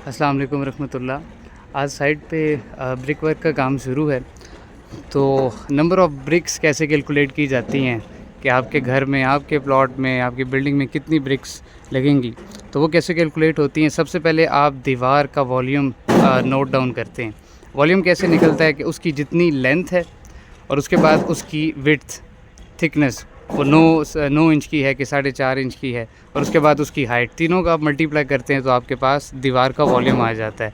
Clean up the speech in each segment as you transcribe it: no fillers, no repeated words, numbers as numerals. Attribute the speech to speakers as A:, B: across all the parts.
A: अस्सलाम वालेकुम रहमतुल्लाह। आज साइट पे ब्रिक वर्क का काम शुरू है। तो नंबर ऑफ़ ब्रिक्स कैसे कैलकुलेट की जाती हैं कि आपके घर में, आपके प्लॉट में, आपकी बिल्डिंग में कितनी ब्रिक्स लगेंगी, तो वो कैसे कैलकुलेट होती हैं। सबसे पहले आप दीवार का वॉल्यूम नोट डाउन करते हैं। वॉल्यूम कैसे निकलता है कि उसकी जितनी लेंथ है और उसके बाद उसकी विड्थ, थिकनेस वो 9 इंच की है कि 4.5 इंच की है, और उसके बाद उसकी हाइट, तीनों का आप मल्टीप्लाई करते हैं तो आपके पास दीवार का वॉल्यूम आ जाता है।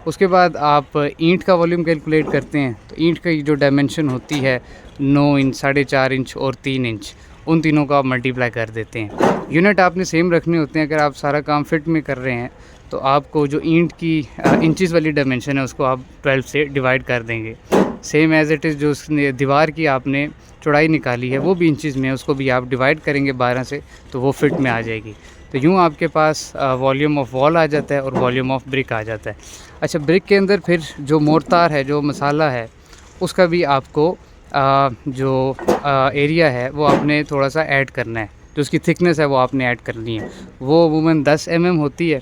A: उसके बाद आप ईंट का वॉल्यूम कैलकुलेट करते हैं, तो ईंट की जो डायमेंशन होती है 9 इंच, 4.5 इंच और 3 इंच, उन तीनों का आप मल्टीप्लाई कर देते हैं। यूनिट आपने सेम रखने होते हैं। अगर आप सारा काम फिट में कर रहे हैं तो आपको जो ईंट की इंचेस वाली डायमेंशन है उसको आप 12 से डिवाइड कर देंगे। सेम एज़ इट इज़ जो उसने दीवार की आपने चौड़ाई निकाली है वो भी इंचेस में है, उसको भी आप डिवाइड करेंगे 12 से, तो वो फिट में आ जाएगी। तो यूँ आपके पास वॉल्यूम ऑफ वॉल आ जाता है और वॉल्यूम ऑफ ब्रिक आ जाता है। अच्छा, ब्रिक के अंदर फिर जो मोर्टार है, जो मसाला है, उसका भी आपको जो एरिया है वो आपने थोड़ा सा ऐड करना है। जो उसकी थिकनेस है वो आपने ऐड करनी है। वो अमूमन 10 mm होती है,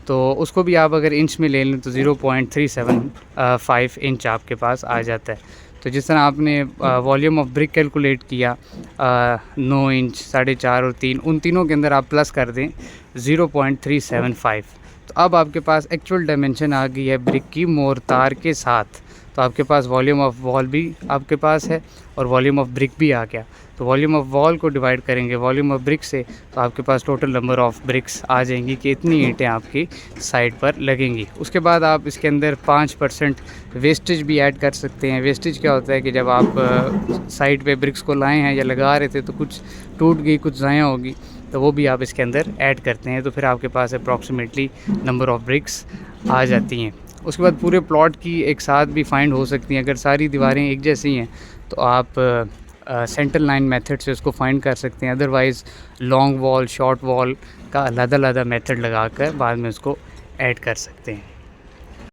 A: तो उसको भी आप अगर इंच में ले लें तो 0.375 इंच आपके पास आ जाता है। तो जिस तरह आपने वॉल्यूम ऑफ ब्रिक कैलकुलेट किया 9 इंच, 4.5 और 3, उन तीनों के अंदर आप प्लस कर दें 0.375। तो अब आपके पास एक्चुअल डायमेंशन आ गई है ब्रिक की मोर्टार के साथ। तो आपके पास वॉल्यूम ऑफ वॉल भी आपके पास है और वॉल्यूम ऑफ ब्रिक भी आ गया। तो वॉल्यूम ऑफ वॉल को डिवाइड करेंगे वॉल्यूम ऑफ ब्रिक से, तो आपके पास टोटल नंबर ऑफ़ ब्रिक्स आ जाएंगी कि इतनी ईंटें आपकी साइड पर लगेंगी। उसके बाद आप इसके अंदर 5% वेस्टेज भी ऐड कर सकते हैं। वेस्टेज क्या होता है कि जब आप साइड पे ब्रिक्स को लाए हैं या लगा रहे थे तो कुछ टूट गई, कुछ ज़ाया होगी, तो वो भी आप इसके अंदर ऐड करते हैं। तो फिर आपके पास अप्रॉक्सीमेटली नंबर ऑफ़ ब्रिक्स आ जाती हैं। उसके बाद पूरे प्लॉट की एक साथ भी फाइंड हो सकती हैं। अगर सारी दीवारें एक जैसी हैं तो आप सेंटर लाइन मेथड से उसको फाइंड कर सकते हैं। Otherwise long wall, short wall का अलग-अलग मेथड लगाकर बाद में उसको ऐड कर सकते हैं।